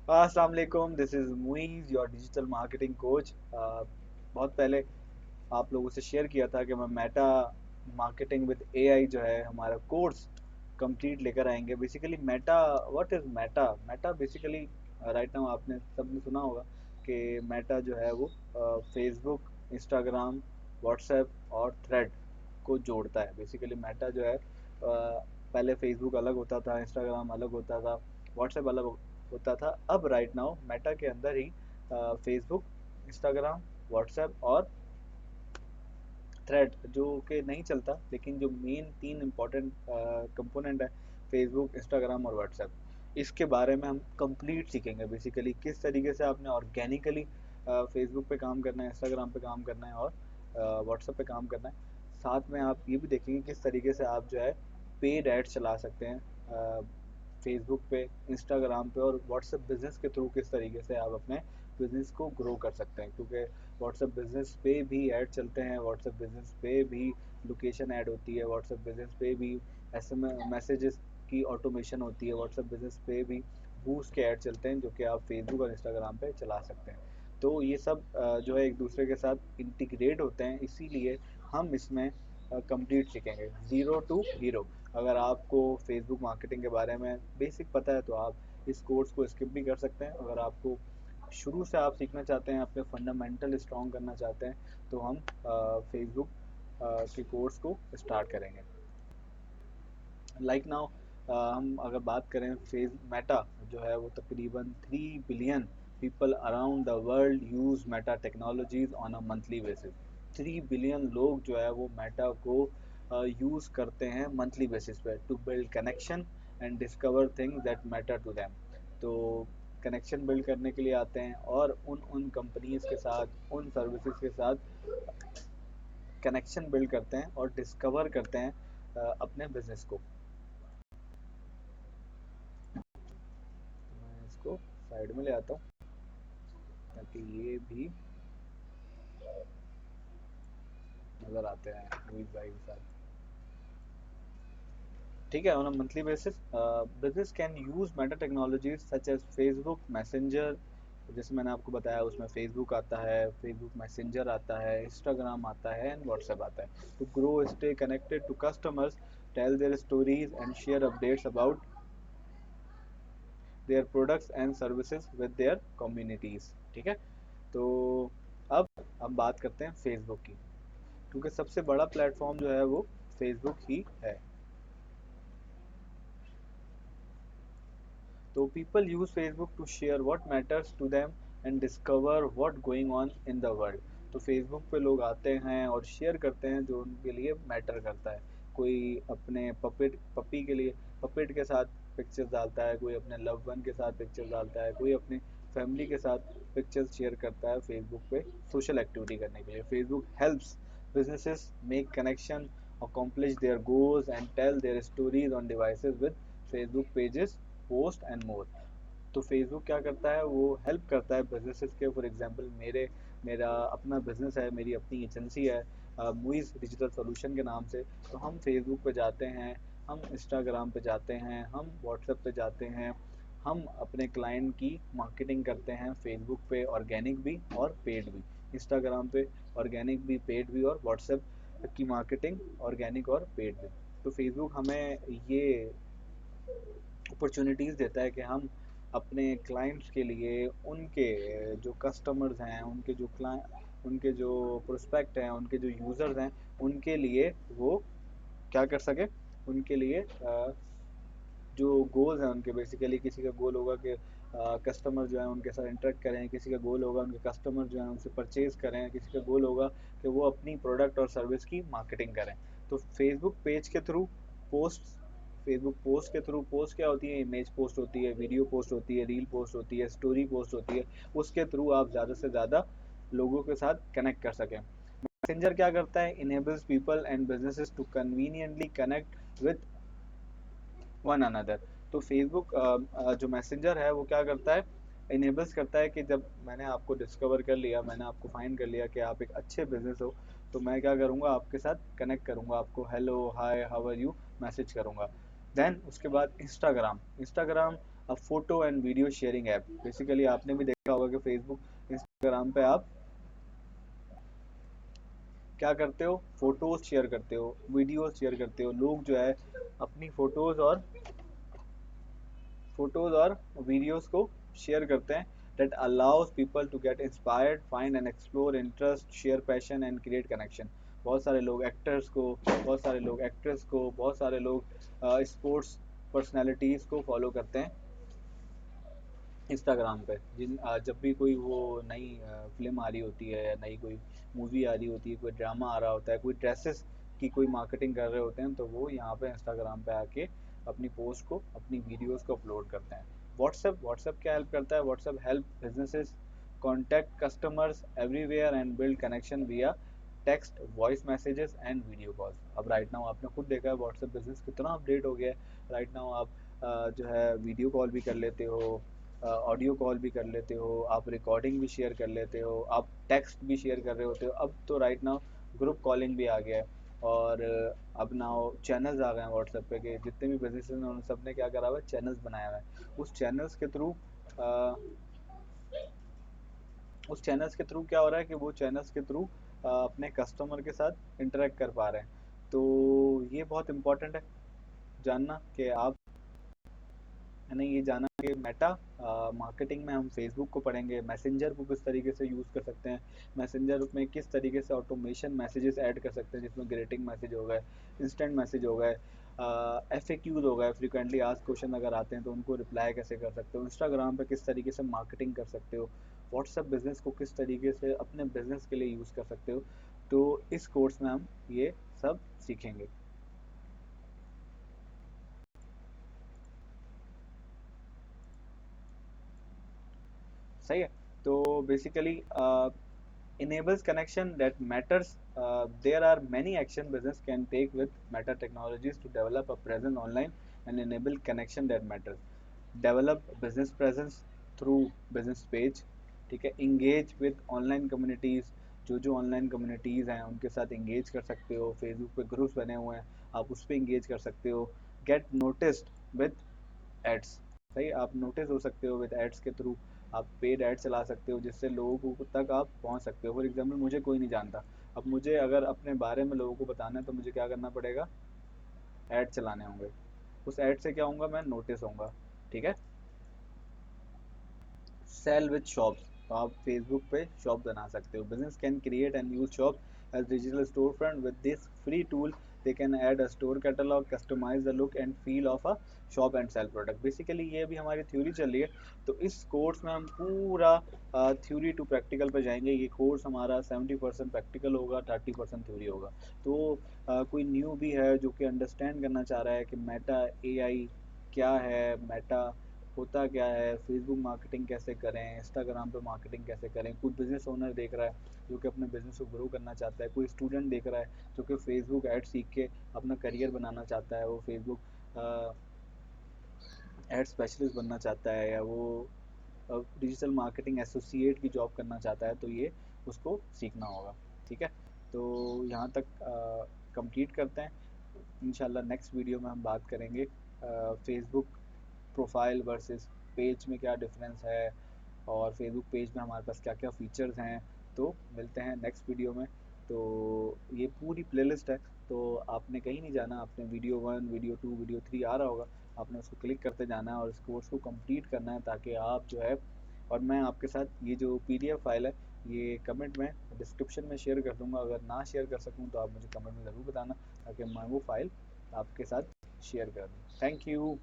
अस्सलाम वालेकुम, this is Muiz your digital marketing coach. बहुत पहले आप लोगों से शेयर किया था कि मैं मेटा मार्केटिंग विद एआई जो है हमारा कोर्स कंप्लीट लेकर आएंगे। Basically Meta, what is Meta? Meta basically right now आपने सबने सुना होगा कि मेटा जो है वो फेसबुक, इंस्टाग्राम, व्हाट्सएप और थ्रेड को जोड़ता है। बेसिकली मेटा जो है पहले फेसबुक अलग होता था, इंस्टाग्राम अलग होता था, व्हाट्सएप अलग होता था। अब राइट नाउ मेटा के अंदर ही फेसबुक, इंस्टाग्राम, व्हाट्सएप और थ्रेड जो कि नहीं चलता, लेकिन जो मेन तीन इंपॉर्टेंट कंपोनेंट है फेसबुक, इंस्टाग्राम और व्हाट्सएप, इसके बारे में हम कंप्लीट सीखेंगे। बेसिकली किस तरीके से आपने ऑर्गेनिकली फेसबुक पे काम करना है, इंस्टाग्राम पे काम करना है और व्हाट्सएप पे काम करना है। साथ में आप ये भी देखेंगे किस तरीके से आप जो है पेड एड चला सकते हैं फेसबुक पे, इंस्टाग्राम पे और व्हाट्सएप बिजनेस के थ्रू किस तरीके से आप अपने बिजनेस को ग्रो कर सकते हैं। क्योंकि व्हाट्सएप बिजनेस पे भी ऐड चलते हैं, व्हाट्सएप बिजनेस पे भी लोकेशन ऐड होती है, व्हाट्सएप बिजनेस पे भी एसएमएस मैसेजेस की ऑटोमेशन होती है, व्हाट्सएप बिजनेस पे भी बूस्ट के ऐड चलते हैं जो कि आप फेसबुक और इंस्टाग्राम पे चला सकते हैं। तो ये सब जो है एक दूसरे के साथ इंटीग्रेट होते हैं, इसीलिए हम इसमें कंप्लीट सीखेंगे ज़ीरो टू हीरो। अगर आपको फेसबुक मार्केटिंग के बारे में बेसिक पता है तो आप इस कोर्स को स्किप भी कर सकते हैं। अगर आपको शुरू से आप सीखना चाहते हैं, अपने फंडामेंटल स्ट्रॉन्ग करना चाहते हैं, तो हम फेसबुक के कोर्स को स्टार्ट करेंगे। लाइक नाउ हम अगर बात करें फेस मेटा जो है वो तकरीबन 3 billion people around the world use Meta technologies on a monthly basis. 3 billion लोग जो है वो मेटा को यूज़ करते हैं मंथली बेसिस पे to build connection and discover things that matter to them. तो कनेक्शन बिल्ड करने के लिए आते हैं और उन उन कंपनीज के साथ, उन सर्विसेज के साथ कनेक्शन बिल्ड करते हैं और डिस्कवर करते हैं अपने बिजनेस को। मैं इसको साइड में ले आता हूँ ताकि ये भी नज़र आते हैं मूवीज भाई के साथ। ठीक है, on a monthly basis business can use Meta technologies such as Facebook Messenger. जैसे मैंने आपको बताया उसमें फेसबुक आता है, फेसबुक मैसेंजर आता है, इंस्टाग्राम आता है एंड व्हाट्सएप आता है to grow, stay connected to customers, tell their stories and share updates about their products and services with their communities. ठीक है, तो अब हम बात करते हैं फेसबुक की, क्योंकि सबसे बड़ा प्लेटफॉर्म जो है वो फेसबुक ही है। तो people use Facebook to share what matters to them and discover what going on in the world. तो फेसबुक पे लोग आते हैं और शेयर करते हैं जो उनके लिए मैटर करता है। कोई अपने पपेट पपी के लिए पपेट के साथ पिक्चर्स डालता है, कोई अपने लव वन के साथ पिक्चर्स डालता है, कोई अपनी फैमिली के साथ पिक्चर्स शेयर करता है फेसबुक पे सोशल एक्टिविटी करने के लिए। Facebook helps businesses make connection, accomplish their goals and tell their stories on devices with Facebook pages, post and more. तो फेसबुक क्या करता है, वो हेल्प करता है बिजनेसेस के। फॉर एग्जांपल मेरा अपना बिजनेस है, मेरी अपनी एजेंसी है मुइज़ डिजिटल सॉल्यूशन के नाम से। तो हम फेसबुक पे जाते हैं, हम इंस्टाग्राम पे जाते हैं, हम व्हाट्सएप पे जाते हैं, हम अपने क्लाइंट की मार्केटिंग करते हैं फेसबुक पे, ऑर्गेनिक भी और पेड भी। इंस्टाग्राम पे ऑर्गेनिक भी, पेड भी, और व्हाट्सएप की मार्केटिंग ऑर्गेनिक और पेड भी। तो फेसबुक हमें ये अपॉर्चुनिटीज़ देता है कि हम अपने क्लाइंट्स के लिए, उनके जो कस्टमर्स हैं, उनके जो प्रोस्पेक्ट हैं, उनके जो यूज़र्स हैं, उनके लिए वो क्या कर सके, उनके लिए जो गोल्स हैं उनके, बेसिकली किसी का गोल होगा कि कस्टमर जो है उनके साथ इंटरेक्ट करें, किसी का गोल होगा उनके कस्टमर जो है उनसे परचेज करें, किसी का गोल होगा कि वो अपनी प्रोडक्ट और सर्विस की मार्केटिंग करें। तो फेसबुक पेज के थ्रू पोस्ट, फेसबुक पोस्ट के थ्रू, पोस्ट क्या होती है, इमेज पोस्ट होती है, वीडियो पोस्ट होती है, रील पोस्ट होती है, स्टोरी पोस्ट होती है, उसके थ्रू आप ज़्यादा से ज़्यादा लोगों के साथ कनेक्ट कर सकें। मैसेंजर क्या करता है, enables people and businesses to conveniently connect with one another. तो फेसबुक जो मैसेंजर है वो क्या करता है, इनेबल्स करता है कि जब मैंने आपको डिस्कवर कर लिया, मैंने आपको फाइंड कर लिया कि आप एक अच्छे बिजनेस हो, तो मैं क्या करूँगा, आपके साथ कनेक्ट करूँगा, आपको hello hi how are you message करूँगा। देन उसके बाद Instagram, Instagram a photo and video sharing app. Basically आपने भी देखा होगा कि फेसबुक, इंस्टाग्राम पे आप क्या करते हो, फोटोज शेयर करते हो, वीडियोज शेयर करते हो। लोग जो है अपनी फोटोज और वीडियोस को शेयर करते हैं, that allows people to get inspired, find and explore interest, share passion and create connection। बहुत सारे लोग एक्टर्स को, बहुत सारे लोग एक्ट्रेस को, बहुत सारे लोग स्पोर्ट्स पर्सनालिटीज़ को फॉलो करते हैं इंस्टाग्राम पे। जब भी कोई वो नई फिल्म आ रही होती है या नई कोई मूवी आ रही होती है, कोई ड्रामा आ रहा होता है, कोई ड्रेसेस की कोई मार्केटिंग कर रहे होते हैं, तो वो यहाँ पे इंस्टाग्राम पे आके अपनी पोस्ट को, अपनी वीडियोस को अपलोड करते हैं। व्हाट्सएप क्या हेल्प करता है? WhatsApp helps businesses contact customers everywhere and build connection via text, voice messages and video calls. अब राइट नाउ आपने खुद देखा है व्हाट्सएप बिजनेस कितना अपडेट हो गया है। राइट नाउ आप जो है वीडियो कॉल भी कर लेते हो, ऑडियो कॉल भी कर लेते हो, आप रिकॉर्डिंग भी शेयर कर लेते हो, आप टेक्स्ट भी शेयर कर रहे होते हो। अब तो राइट नाउ ग्रुप कॉलिंग भी आ गया है, और अब नाउ चैनल्स आ गए हैं व्हाट्सएप पे के जितने भी बिजनेस हैं उन सब ने क्या करा हुआ है, चैनल्स बनाया हुआ है। उस चैनल्स के थ्रू क्या हो रहा है कि वो चैनल्स के थ्रू अपने कस्टमर के साथ इंटरेक्ट कर पा रहे हैं। तो ये बहुत इंपॉर्टेंट है जानना कि आप, मैंने ये जाना कि मेटा मार्केटिंग में हम फेसबुक को पढ़ेंगे, मैसेंजर को किस तरीके से यूज़ कर सकते हैं, मैसेंजर में किस तरीके से ऑटोमेशन मैसेजेस ऐड कर सकते हैं, जिसमें ग्रीटिंग मैसेज हो गए, इंस्टेंट मैसेज हो गए, FAQs हो गए, फ्रिक्वेंटली आस्क्ड क्वेश्चन अगर आते हैं तो उनको रिप्लाई कैसे कर सकते हो, इंस्टाग्राम पे किस तरीके से मार्केटिंग कर सकते हो, व्हाट्सएप बिजनेस को किस तरीके से अपने बिजनेस के लिए यूज़ कर सकते हो। तो इस कोर्स में हम ये सब सीखेंगे। सही है। तो basically enables connection that matters. There are many action business can take with Meta technologies to develop a presence online and enable connection that matters. Develop business presence through business page, ठीक है। engage with online communities, जो जो online communities हैं उनके साथ engage कर सकते हो। फेसबुक पे ग्रुप्स बने हुए हैं, आप उस पर इंगेज कर सकते हो। गेट नोटिस्ड विद एड्स, सही, आप नोटिस हो सकते हो विद एड्स के थ्रू। आप पेड ऐड चला सकते हो जिससे लोगों तक आप पहुंच सकते हो। फॉर एग्जांपल मुझे कोई नहीं जानता, अब मुझे अगर अपने बारे में लोगों को बताना है तो मुझे क्या करना पड़ेगा, ऐड चलाने होंगे। उस ऐड से क्या होगा, मैं नोटिस होऊंगा, ठीक है। सेल विद शॉप्स, तो आप फेसबुक पे शॉप बना सकते हो। Business can create and use shop as digital store front with this free tool. They can add a store catalogue, customise the look and feel of a shop and sell product. Basically ये भी हमारी theory चल रही है, तो इस course में हम पूरा थ्योरी टू प्रैक्टिकल पे जाएंगे। ये कोर्स हमारा 70% प्रैक्टिकल होगा, 30% थ्योरी होगा। तो कोई न्यू भी है जो कि अंडरस्टैंड करना चाह रहा है कि मेटा AI क्या है, मेटा होता क्या है, फेसबुक मार्केटिंग कैसे करें, इंस्टाग्राम पे मार्केटिंग कैसे करें, कोई बिजनेस ओनर देख रहा है जो कि अपने बिजनेस को ग्रो करना चाहता है, कोई स्टूडेंट देख रहा है जो कि फेसबुक ऐड सीख के अपना करियर बनाना चाहता है, वो फेसबुक एड स्पेशलिस्ट बनना चाहता है, या वो डिजिटल मार्केटिंग एसोसिएट की जॉब करना चाहता है, तो ये उसको सीखना होगा, ठीक है। तो यहाँ तक कंप्लीट करते हैं। इंशाल्लाह नेक्स्ट वीडियो में हम बात करेंगे फेसबुक प्रोफाइल वर्सेस पेज में क्या डिफरेंस है, और फेसबुक पेज में हमारे पास क्या क्या फीचर्स हैं। तो मिलते हैं नेक्स्ट वीडियो में। तो ये पूरी प्लेलिस्ट है, तो आपने कहीं नहीं जाना, आपने वीडियो 1, वीडियो 2, वीडियो 3 आ रहा होगा, आपने उसको क्लिक करते जाना है और इस कोर्स को कंप्लीट करना है, ताकि आप जो है, और मैं आपके साथ ये जो PDF फाइल है ये कमेंट में डिस्क्रिप्शन में शेयर कर दूंगा। अगर ना शेयर कर सकूँ तो आप मुझे कमेंट में ज़रूर बताना, ताकि मैं वो फाइल आपके साथ शेयर कर दूँ। Thank you.